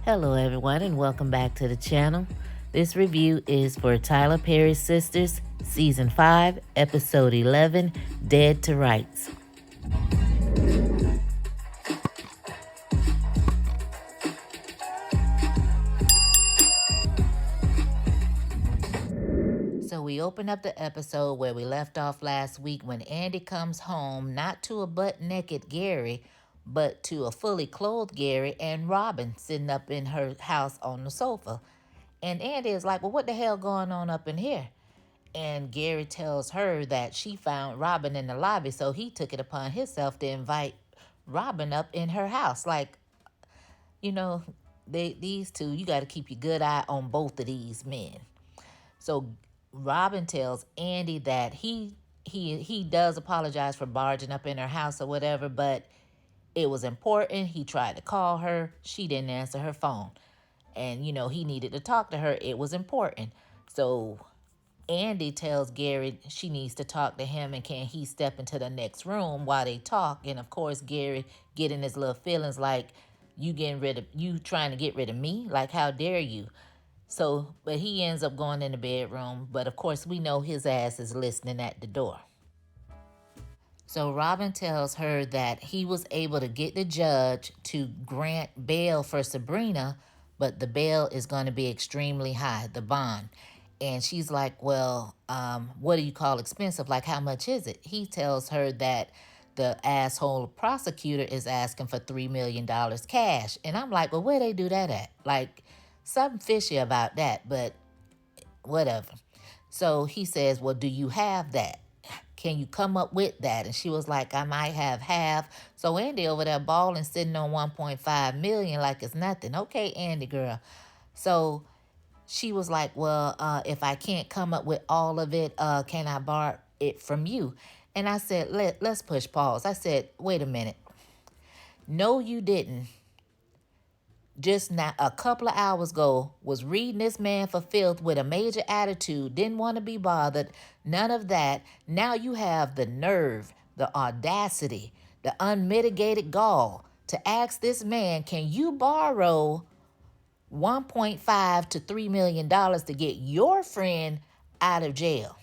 Hello everyone and welcome back to the channel. This review is for Tyler Perry's Sistas, Season 5, Episode 11, Dead to Rights. So we open up the episode where we left off last week when Andi comes home, not to a butt-naked Gary, but to a fully clothed Gary and Robin sitting up in her house on the sofa. And Andi is like, well, what the hell going on up in here? And Gary tells her that she found Robin in the lobby, so he took it upon himself to invite Robin up in her house. Like, you know, these two, you got to keep your good eye on both of these men. So Robin tells Andi that he does apologize for barging up in her house or whatever, but it was important. He tried to call her. She didn't answer her phone. And, he needed to talk to her. It was important. So Andi tells Gary she needs to talk to him and can he step into the next room while they talk. And of course, Gary getting his little feelings like, you trying to get rid of me? Like, how dare you? So, but he ends up going in the bedroom. But of course, we know his ass is listening at the door. So Robin tells her that he was able to get the judge to grant bail for Sabrina, but the bail is going to be extremely high, the bond. And she's like, well, what do you call expensive? Like, how much is it? He tells her that the asshole prosecutor is asking for $3 million cash. And I'm like, well, where they do that at? Like, something fishy about that, but whatever. So he says, well, do you have that? Can you come up with that? And she was like, I might have half. So Andi over there balling, sitting on 1.5 million like it's nothing. Okay, Andi girl. So she was like, well, if I can't come up with all of it, can I borrow it from you? And I said, let's push pause. I said, wait a minute. No, you didn't. Just not a couple of hours ago was reading this man for filth with a major attitude, didn't want to be bothered, none of that. Now you have the nerve, the audacity, the unmitigated gall to ask this man, can you borrow 1.5 to $3 million to get your friend out of jail?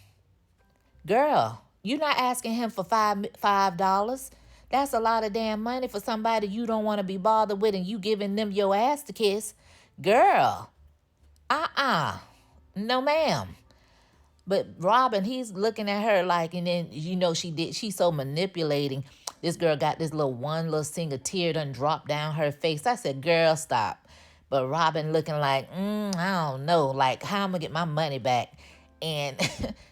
Girl, you're not asking him for $5. That's a lot of damn money for somebody you don't want to be bothered with and you giving them your ass to kiss. Girl, no ma'am. But Robin, he's looking at her like, and then, she's so manipulating. This girl got this little single tear done dropped down her face. I said, girl, stop. But Robin looking like, I don't know, like, how I'm going to get my money back? And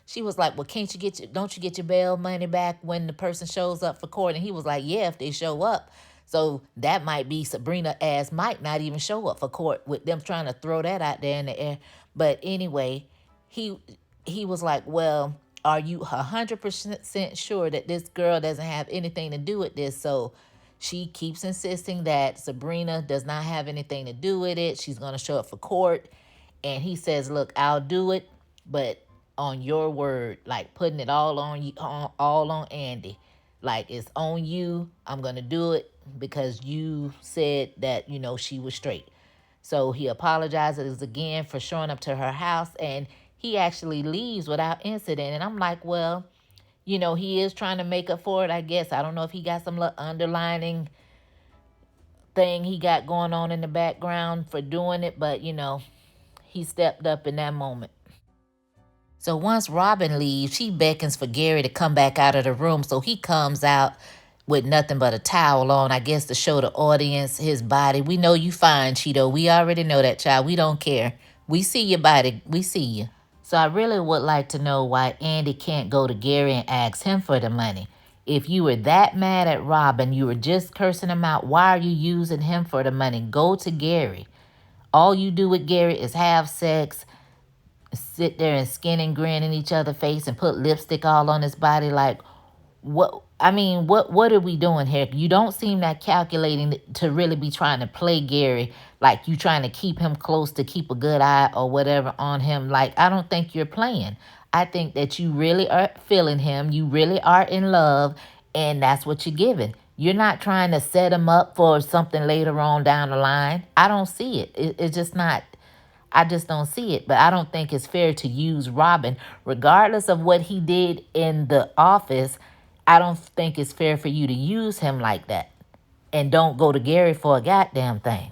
she was like, well, don't you get your bail money back when the person shows up for court? And he was like, yeah, if they show up. So that might be Sabrina ass might not even show up for court with them trying to throw that out there in the air. But anyway, he was like, well, are you 100% sure that this girl doesn't have anything to do with this? So she keeps insisting that Sabrina does not have anything to do with it. She's going to show up for court. And he says, look, I'll do it, but on your word, like putting it all on you, all on Andi. Like, it's on you. I'm going to do it because you said that, she was straight. So he apologizes again for showing up to her house, and he actually leaves without incident. And I'm like, well, he is trying to make up for it, I guess. I don't know if he got some little underlining thing he got going on in the background for doing it, but, he stepped up in that moment. So once Robin leaves, she beckons for Gary to come back out of the room. So he comes out with nothing but a towel on, I guess, to show the audience his body. We know you fine, Cheeto. We already know that, child. We don't care. We see your body. We see you. So I really would like to know why Andi can't go to Gary and ask him for the money. If you were that mad at Robin, you were just cursing him out, why are you using him for the money? Go to Gary. All you do with Gary is have sex, sit there and skin and grin in each other's face and put lipstick all on his body. Like, what are we doing here? You don't seem that calculating to really be trying to play Gary, like you trying to keep him close to keep a good eye or whatever on him. Like, I don't think you're playing. I think that you really are feeling him. You really are in love, and that's what you're giving. You're not trying to set him up for something later on down the line. I don't see it. It's just not. I just don't see it. But I don't think it's fair to use Robin, regardless of what he did in the office. I don't think it's fair for you to use him like that. And don't go to Gary for a goddamn thing.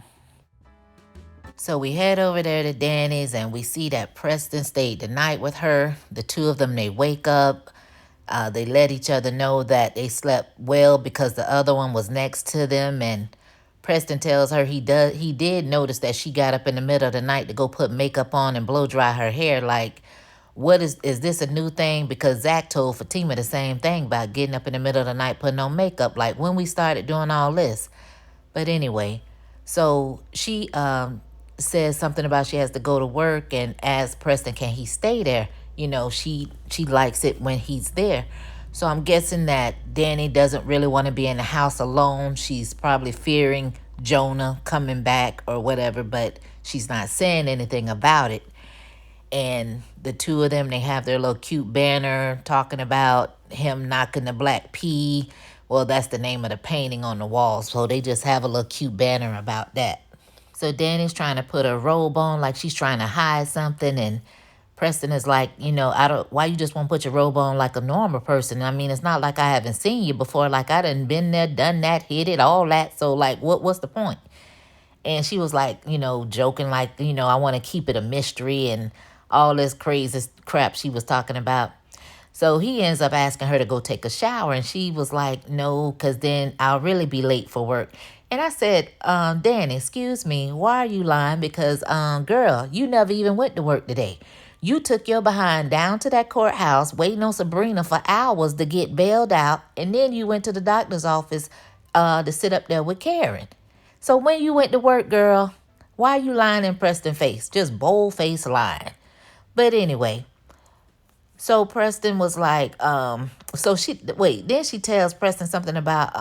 So we head over there to Danny's and we see that Preston stayed the night with her. The two of them, they wake up. They let each other know that they slept well because the other one was next to them. And Preston tells her he did notice that she got up in the middle of the night to go put makeup on and blow dry her hair. Like, what is this a new thing? Because Zach told Fatima the same thing about getting up in the middle of the night putting on makeup. Like, when we started doing all this. But anyway, so she says something about she has to go to work and asks Preston, can he stay there? You know, she likes it when he's there. So I'm guessing that Danni doesn't really want to be in the house alone. She's probably fearing Jonah coming back or whatever, but she's not saying anything about it. And the two of them, they have their little cute banner talking about him knocking the black pea. Well, that's the name of the painting on the wall. So they just have a little cute banner about that. So Danny's trying to put a robe on like she's trying to hide something. And Preston is like, I don't, why you just won't put your robe on like a normal person? I mean, it's not like I haven't seen you before. Like, I done been there, done that, hit it, all that. So like, what's the point? And she was like, joking like, I want to keep it a mystery and all this crazy crap she was talking about. So he ends up asking her to go take a shower. And she was like, no, because then I'll really be late for work. And I said, Danni, excuse me, why are you lying? Because, girl, you never even went to work today. You took your behind down to that courthouse waiting on Sabrina for hours to get bailed out. And then you went to the doctor's office to sit up there with Karen. So when you went to work, girl, why are you lying in Preston's face? Just bold face lying. But anyway, so Preston was like, then she tells Preston something about,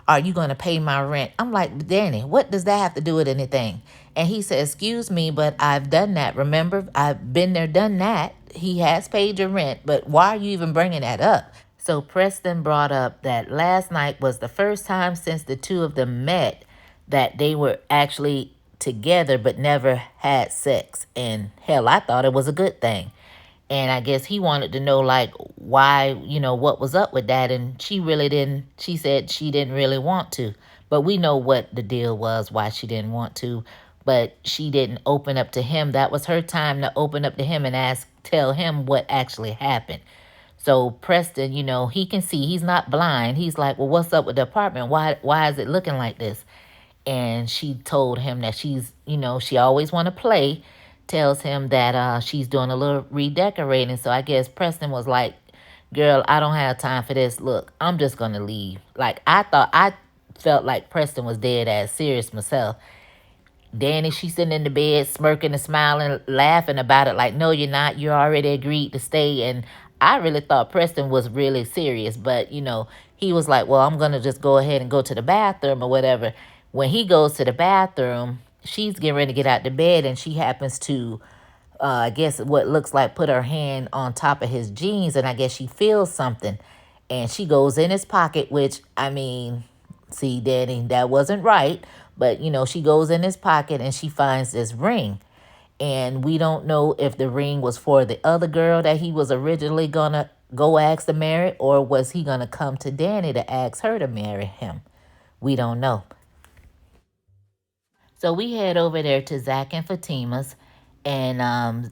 are you going to pay my rent? I'm like, Danni, what does that have to do with anything? And he said, excuse me, but I've done that. Remember, I've been there, done that. He has paid your rent, but why are you even bringing that up? So Preston brought up that last night was the first time since the two of them met that they were actually together but never had sex. And hell, I thought it was a good thing. And I guess he wanted to know, like, why, what was up with that. And she said she didn't really want to. But we know what the deal was, why she didn't want to. But she didn't open up to him. That was her time to open up to him and tell him what actually happened. So Preston, he can see, he's not blind. He's like, well, what's up with the apartment? Why is it looking like this? And she told him that she always want to play, tells him that she's doing a little redecorating. So I guess Preston was like, girl, I don't have time for this. Look, I'm just going to leave. Like, I felt like Preston was dead ass serious myself. Danni, she's sitting in the bed, smirking and smiling, laughing about it like, no, you're not. You already agreed to stay. And I really thought Preston was really serious. But, he was like, well, I'm going to just go ahead and go to the bathroom or whatever. When he goes to the bathroom, she's getting ready to get out the bed. And she happens to, I guess, what looks like put her hand on top of his jeans. And I guess she feels something. And she goes in his pocket, which, I mean, see, Danni, that wasn't right. But, she goes in his pocket and she finds this ring. And we don't know if the ring was for the other girl that he was originally going to go ask to marry, or was he going to come to Danni to ask her to marry him? We don't know. So we head over there to Zach and Fatima's, and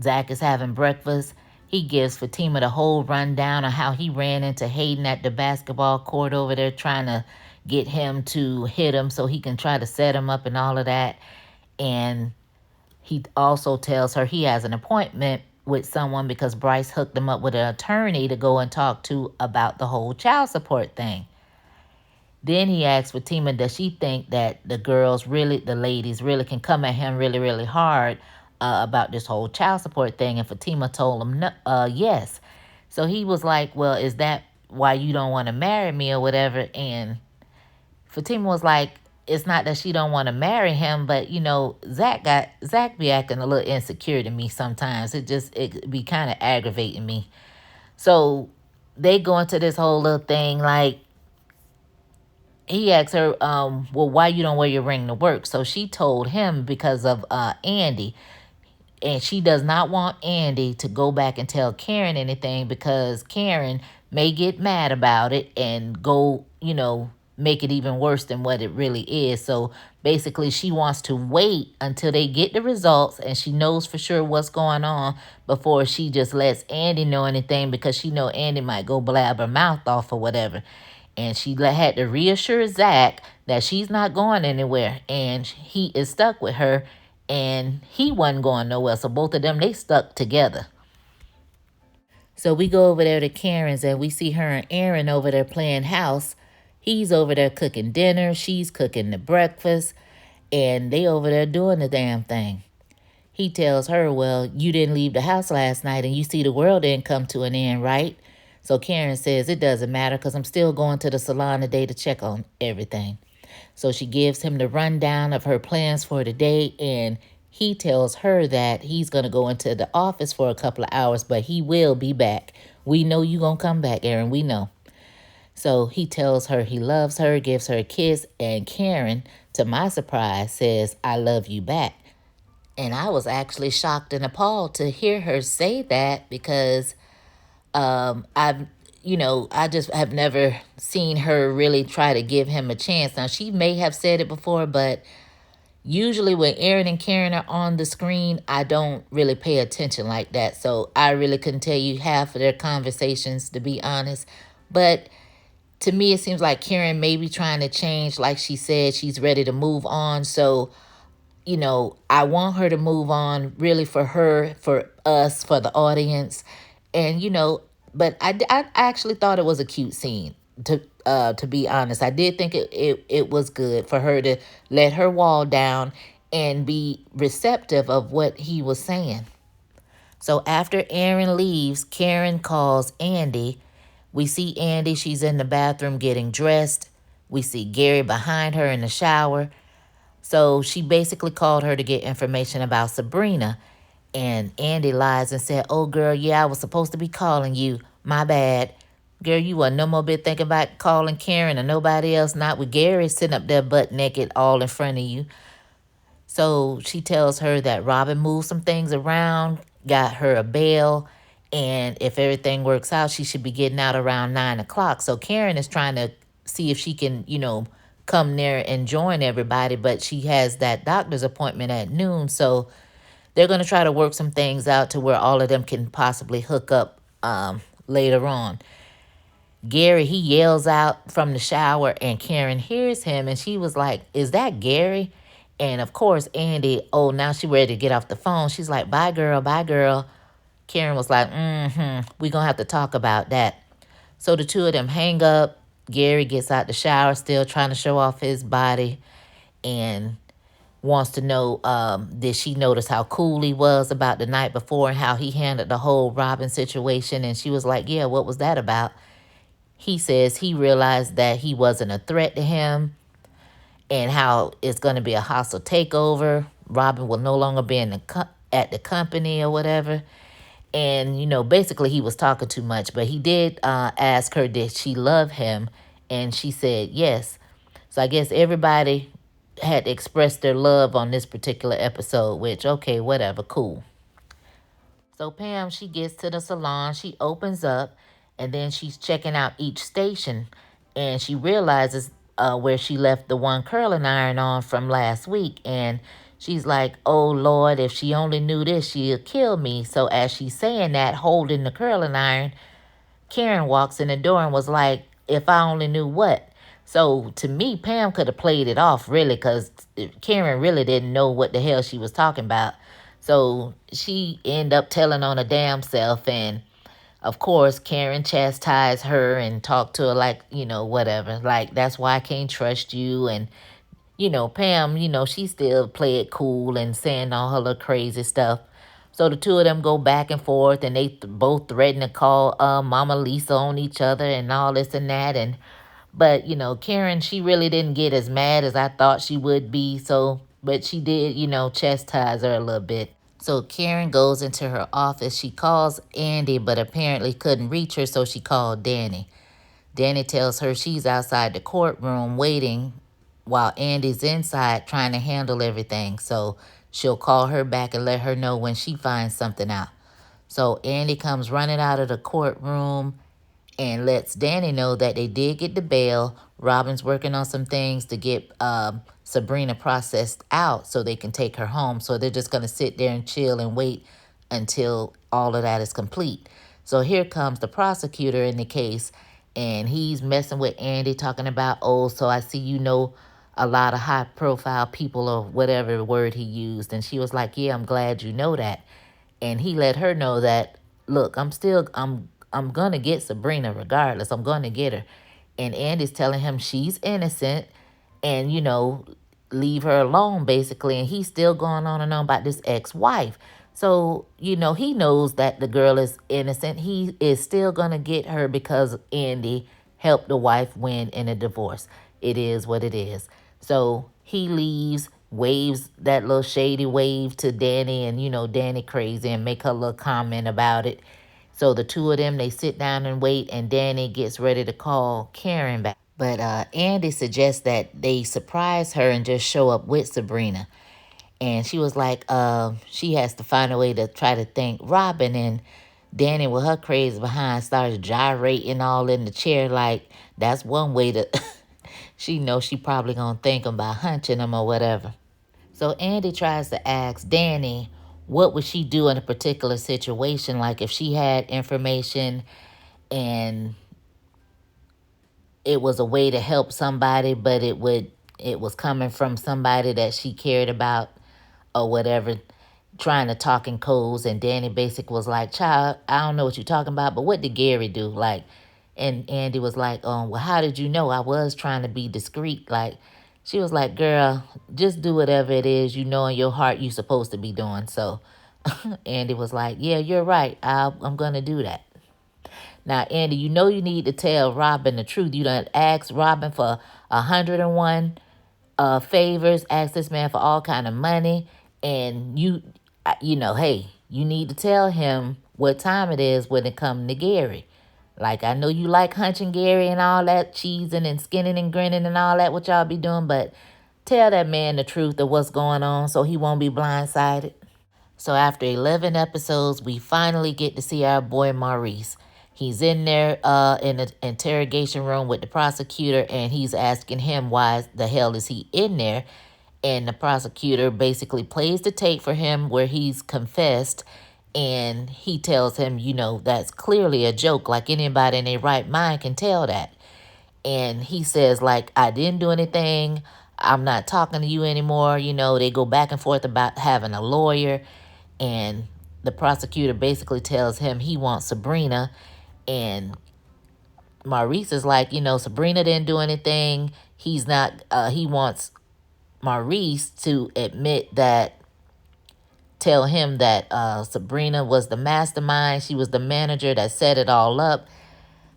Zach is having breakfast. He gives Fatima the whole rundown of how he ran into Hayden at the basketball court over there trying to get him to hit him so he can try to set him up and all of that. And he also tells her he has an appointment with someone because Bryce hooked him up with an attorney to go and talk to about the whole child support thing. Then he asks Fatima, does she think that the ladies really can come at him really, really hard about this whole child support thing? And Fatima told him, no, yes. So he was like, well, is that why you don't want to marry me or whatever? And Fatima was like, it's not that she don't want to marry him, but Zach be acting a little insecure to me sometimes. It be kind of aggravating me. So they go into this whole little thing like, he asked her, well, why you don't wear your ring to work? So she told him because of Andy. And she does not want Andy to go back and tell Karen anything because Karen may get mad about it and go, make it even worse than what it really is. So basically, she wants to wait until they get the results and she knows for sure what's going on before she just lets Andy know anything because she know Andy might go blab her mouth off or whatever. And she had to reassure Zach that she's not going anywhere and he is stuck with her and he wasn't going nowhere. So both of them, they stuck together. So we go over there to Karen's and we see her and Aaron over there playing house. He's over there cooking dinner. She's cooking the breakfast. And they over there doing the damn thing. He tells her, well, you didn't leave the house last night and you see the world didn't come to an end, right? So Karen says, it doesn't matter because I'm still going to the salon today to check on everything. So she gives him the rundown of her plans for the day, and he tells her that he's going to go into the office for a couple of hours, but he will be back. We know you going to come back, Aaron. We know. So he tells her he loves her, gives her a kiss, and Karen, to my surprise, says, I love you back. And I was actually shocked and appalled to hear her say that because I just have never seen her really try to give him a chance. Now, she may have said it before, but usually when Aaron and Karen are on the screen, I don't really pay attention like that. So I really couldn't tell you half of their conversations, to be honest. But to me, it seems like Karen may be trying to change. Like she said, she's ready to move on. So I want her to move on really for her, for us, for the audience. And, but I actually thought it was a cute scene, to be honest. I did think it was good for her to let her wall down and be receptive of what he was saying. So after Aaron leaves, Karen calls Andy. We see Andy, she's in the bathroom getting dressed. We see Gary behind her in the shower. So she basically called her to get information about Sabrina. And Andy lies and said, oh, girl, yeah, I was supposed to be calling you. My bad. Girl, you wasn't no more bit thinking about calling Karen or nobody else, not with Gary sitting up there butt naked all in front of you. So she tells her that Robin moved some things around, got her a bail, and if everything works out, she should be getting out around 9 o'clock. So Karen is trying to see if she can, come there and join everybody, but she has that doctor's appointment at noon. So they're going to try to work some things out to where all of them can possibly hook up later on. Gary, he yells out from the shower and Karen hears him and she was like, is that Gary? And of course, Andy, oh, now she ready to get off the phone. She's like, bye, girl, bye, girl. Karen was like, we going to have to talk about that. So the two of them hang up. Gary gets out the shower, still trying to show off his body and wants to know, did she notice how cool he was about the night before and how he handled the whole Robin situation? And she was like, yeah, what was that about? He says he realized that he wasn't a threat to him and how it's going to be a hostile takeover. Robin will no longer be at the company or whatever. And, basically he was talking too much. But he did ask her, did she love him? And she said yes. So I guess everybody had expressed their love on this particular episode, which, okay, whatever, cool. So Pam, she gets to the salon, she opens up, and then she's checking out each station, and she realizes where she left the one curling iron on from last week, and she's like, oh, Lord, if she only knew this, she'll kill me. So as she's saying that, holding the curling iron, Karen walks in the door and was like, if I only knew what. So to me, Pam could have played it off really because Karen really didn't know what the hell she was talking about. So she ended up telling on her damn self. And of course, Karen chastised her and talked to her like, whatever. Like, that's why I can't trust you. And, Pam, she still played cool and saying all her little crazy stuff. So the two of them go back and forth and they both threaten to call Mama Lisa on each other and all this and that. But, Karen, she really didn't get as mad as I thought she would be. So, but she did, chastise her a little bit. So Karen goes into her office. She calls Andy, but apparently couldn't reach her, so she called Danni. Danni tells her she's outside the courtroom waiting while Andy's inside trying to handle everything. So she'll call her back and let her know when she finds something out. So Andy comes running out of the courtroom and lets Danni know that they did get the bail. Robin's working on some things to get Sabrina processed out so they can take her home. So they're just going to sit there and chill and wait until all of that is complete. So here comes the prosecutor in the case, and he's messing with Andy, talking about, oh, so I see you know a lot of high profile people, or whatever word he used. And she was like, yeah, I'm glad you know that. And he let her know that, look, I'm gonna get Sabrina regardless. I'm gonna get her. And Andy's telling him she's innocent and, leave her alone basically. And he's still going on and on about this ex-wife. So, he knows that the girl is innocent. He is still gonna get her because Andy helped the wife win in a divorce. It is what it is. So he leaves, waves that little shady wave to Danni, and Danni crazy and make her little comment about it. So the two of them, they sit down and wait, and Danni gets ready to call Karen back. But Andy suggests that they surprise her and just show up with Sabrina. And she was like, she has to find a way to try to thank Robin. And Danni, with her crazy behind, starts gyrating all in the chair like that's one way to... she knows she probably gonna thank him by hunching him or whatever. So Andy tries to ask Danni what would she do in a particular situation, like if she had information and it was a way to help somebody, but it was coming from somebody that she cared about or whatever, trying to talk in codes. And Danni basic was like, child, I don't know what you're talking about, but what did Gary do? Like, and Andy was like, well, how did you know? I was trying to be discreet. Like, she was like, girl, just do whatever it is you know in your heart you're supposed to be doing. So Andy was like, yeah, you're right. I'm going to do that. Now, Andy, you need to tell Robin the truth. You done asked Robin for 101 favors, asked this man for all kind of money, and hey, you need to tell him what time it is when it comes to Gary. Like, I know you like hunching Gary and all that, cheesing and skinning and grinning and all that, what y'all be doing, but tell that man the truth of what's going on so he won't be blindsided. So after 11 episodes, we finally get to see our boy Maurice. He's in there in the interrogation room with the prosecutor, and he's asking him why the hell is he in there. And the prosecutor basically plays the tape for him where he's confessed, and he tells him, that's clearly a joke. Like, anybody in their right mind can tell that. And he says, like, I didn't do anything. I'm not talking to you anymore. They go back and forth about having a lawyer. And the prosecutor basically tells him he wants Sabrina. And Maurice is like, Sabrina didn't do anything. He's not, he wants Maurice to tell him that Sabrina was the mastermind. She was the manager that set it all up.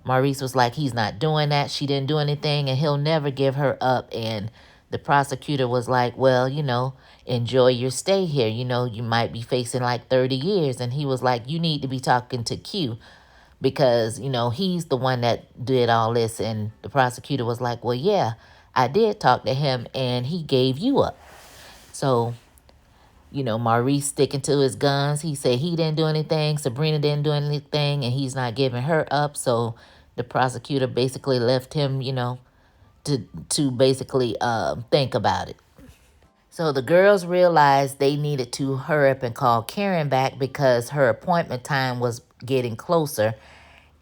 Maurice was like, he's not doing that. She didn't do anything, and he'll never give her up. And the prosecutor was like, well, enjoy your stay here. You might be facing like 30 years. And he was like, you need to be talking to Q because, he's the one that did all this. And the prosecutor was like, well, yeah, I did talk to him, and he gave you up. So, Maurice sticking to his guns. He said he didn't do anything. Sabrina didn't do anything, and he's not giving her up. So the prosecutor basically left him, to basically think about it. So the girls realized they needed to hurry up and call Karen back because her appointment time was getting closer.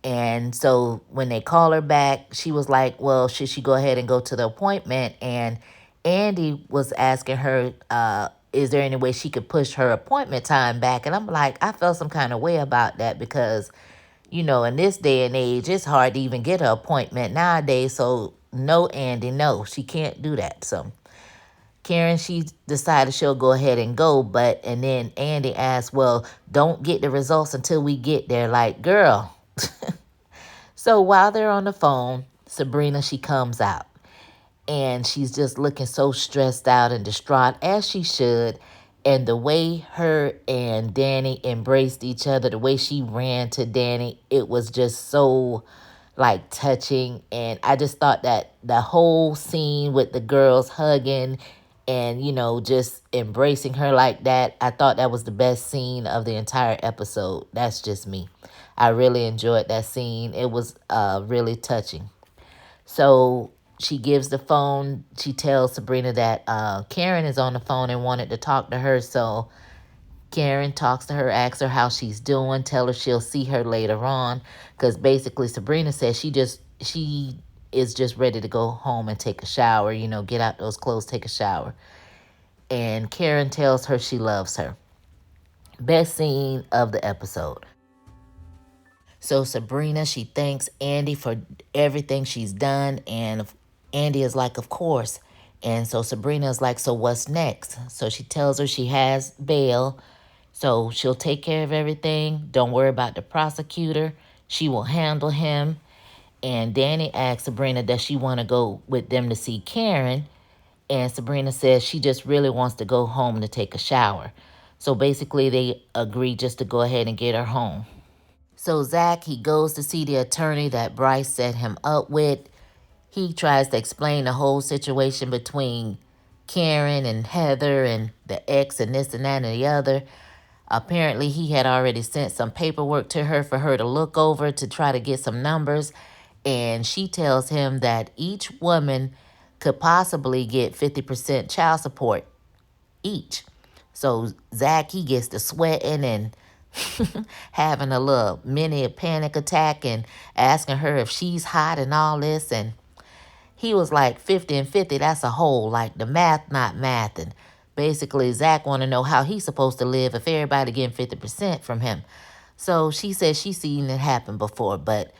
And so when they call her back, she was like, well, should she go ahead and go to the appointment? And Andy was asking her, is there any way she could push her appointment time back? And I'm like, I felt some kind of way about that because, in this day and age, it's hard to even get an appointment nowadays. So no, Andy, no, she can't do that. So Karen, she decided she'll go ahead and go. And then Andy asked, well, don't get the results until we get there. Like, girl. So while they're on the phone, Sabrina, she comes out. And she's just looking so stressed out and distraught, as she should. And the way her and Danni embraced each other, the way she ran to Danni, it was just so like touching. And I just thought that the whole scene with the girls hugging and, just embracing her like that, I thought that was the best scene of the entire episode. That's just me. I really enjoyed that scene. It was really touching. So she gives the phone. She tells Sabrina that Karen is on the phone and wanted to talk to her. So Karen talks to her, asks her how she's doing, tell her she'll see her later on. Because basically Sabrina says she is just ready to go home and take a shower, get out those clothes, take a shower. And Karen tells her she loves her. Best scene of the episode. So Sabrina, she thanks Andy for everything she's done. And Andy is like, of course. And so Sabrina is like, so what's next? So she tells her she has bail. So she'll take care of everything. Don't worry about the prosecutor. She will handle him. And Danni asks Sabrina, does she want to go with them to see Karen? And Sabrina says she just really wants to go home to take a shower. So basically, they agree just to go ahead and get her home. So Zach, he goes to see the attorney that Bryce set him up with. He tries to explain the whole situation between Karen and Heather and the ex and this and that and the other. Apparently, he had already sent some paperwork to her for her to look over to try to get some numbers. And she tells him that each woman could possibly get 50% child support each. So Zach, he gets to sweating and having a little mini panic attack and asking her if she's hot and all this. And he was like 50 and 50. That's a whole, like the math not math. And basically, Zach want to know how he's supposed to live if everybody getting 50% from him. So she says she's seen it happen before, but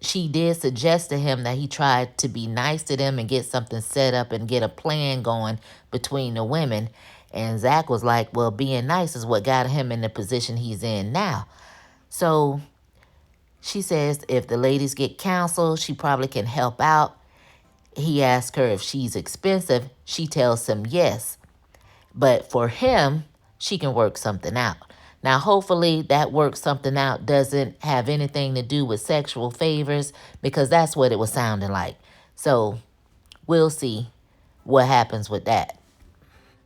she did suggest to him that he tried to be nice to them and get something set up and get a plan going between the women. And Zach was like, well, being nice is what got him in the position he's in now. So she says if the ladies get counsel, she probably can help out. He asks her if she's expensive. She tells him yes. But for him, she can work something out. Now, hopefully that work something out doesn't have anything to do with sexual favors because that's what it was sounding like. So we'll see what happens with that.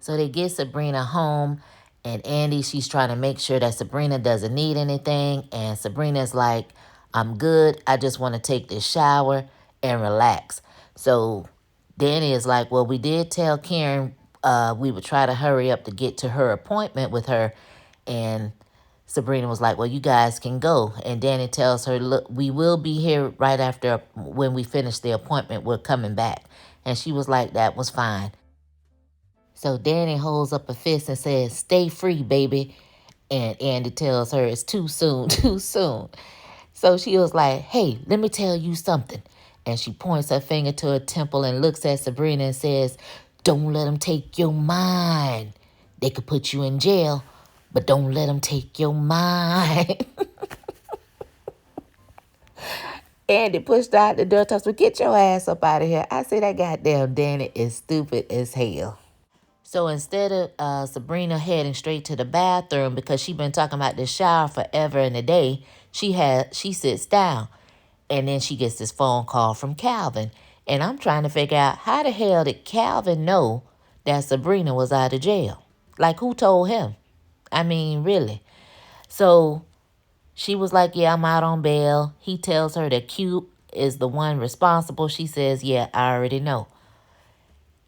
So they get Sabrina home, and Andy, she's trying to make sure that Sabrina doesn't need anything. And Sabrina's like, I'm good. I just want to take this shower and relax. So Danni is like, well, we did tell Karen we would try to hurry up to get to her appointment with her. And Sabrina was like, well, you guys can go. And Danni tells her, look, we will be here right after when we finish the appointment. We're coming back. And she was like, that was fine. So Danni holds up a fist and says, stay free, baby. And Andy tells her it's too soon, too soon. So she was like, hey, let me tell you something. And she points her finger to her temple and looks at Sabrina and says, don't let them take your mind. They could put you in jail, but don't let them take your mind. Andy pushed out the door, told her, get your ass up out of here. I said, that goddamn Danni is stupid as hell. So instead of Sabrina heading straight to the bathroom because she been talking about the shower forever and a day, she sits down. And then she gets this phone call from Calvin. And I'm trying to figure out how the hell did Calvin know that Sabrina was out of jail? Like, who told him? I mean, really. So she was like, yeah, I'm out on bail. He tells her that Q is the one responsible. She says, yeah, I already know.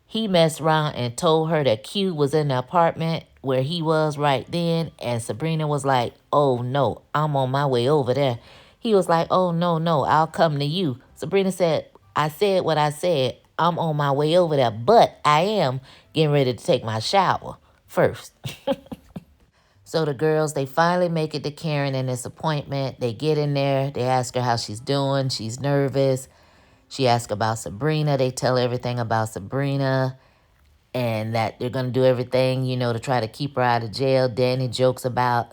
He messed around and told her that Q was in the apartment where he was right then. And Sabrina was like, oh, no, I'm on my way over there. He was like, oh, no, no, I'll come to you. Sabrina said, I said what I said. I'm on my way over there, but I am getting ready to take my shower first. So the girls, they finally make it to Karen in this appointment. They get in there. They ask her how she's doing. She's nervous. She asks about Sabrina. They tell everything about Sabrina and that they're going to do everything, to try to keep her out of jail. Danni jokes about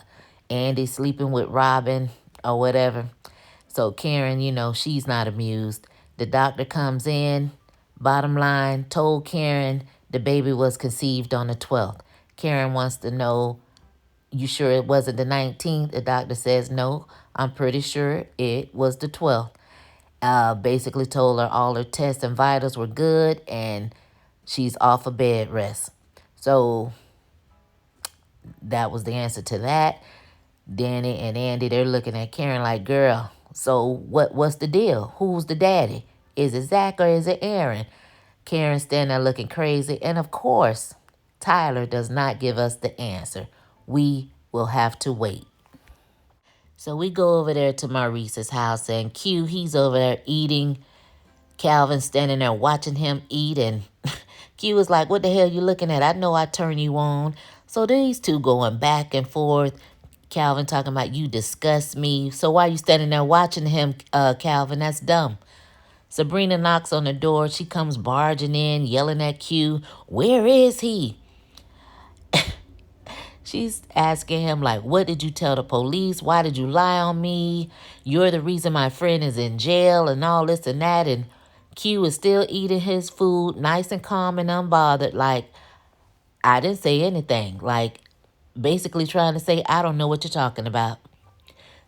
Andy sleeping with Robin or whatever. So Karen, she's not amused. The doctor comes in, bottom line, told Karen the baby was conceived on the 12th. Karen wants to know, you sure it wasn't the 19th? The doctor says, no, I'm pretty sure it was the 12th. Basically told her all her tests and vitals were good and she's off of bed rest. So that was the answer to that. Danni and Andi, they're looking at Karen like, girl, so what's the deal? Who's the daddy? Is it Zach or is it Aaron? Karen standing there looking crazy. And of course, Tyler does not give us the answer. We will have to wait. So we go over there to Maurice's house and Q, he's over there eating. Calvin standing there watching him eat, and Q was like, what the hell you looking at? I know I turn you on. So these two going back and forth. Calvin talking about, you disgust me. So why you standing there watching him, Calvin? That's dumb. Sabrina knocks on the door. She comes barging in, yelling at Q, where is he? She's asking him, like, what did you tell the police? Why did you lie on me? You're the reason my friend is in jail and all this and that. And Q is still eating his food, nice and calm and unbothered, like, I didn't say anything. Like, basically trying to say, I don't know what you're talking about.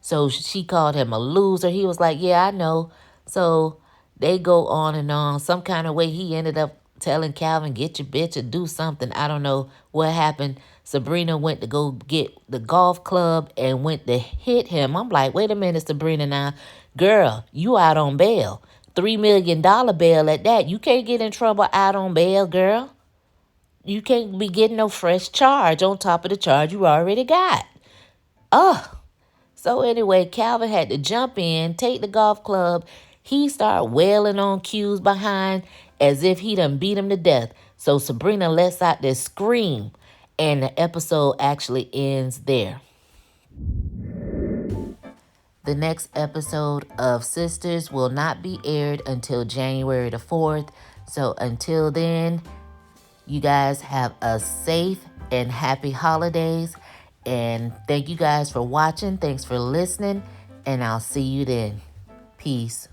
So she called him a loser. He was like, yeah, I know. So they go on and on. Some kind of way he ended up telling Calvin, get your bitch or do something. I don't know what happened. Sabrina went to go get the golf club and went to hit him. I'm like, wait a minute, Sabrina now. Girl, you out on bail. $3 million bail at that. You can't get in trouble out on bail, girl. You can't be getting no fresh charge on top of the charge you already got. Ugh. So anyway, Calvin had to jump in, take the golf club. He started wailing on Q's behind as if he done beat him to death. So Sabrina lets out this scream, and the episode actually ends there. The next episode of Sisters will not be aired until January the 4th. So until then, you guys have a safe and happy holidays. And thank you guys for watching. Thanks for listening. And I'll see you then. Peace.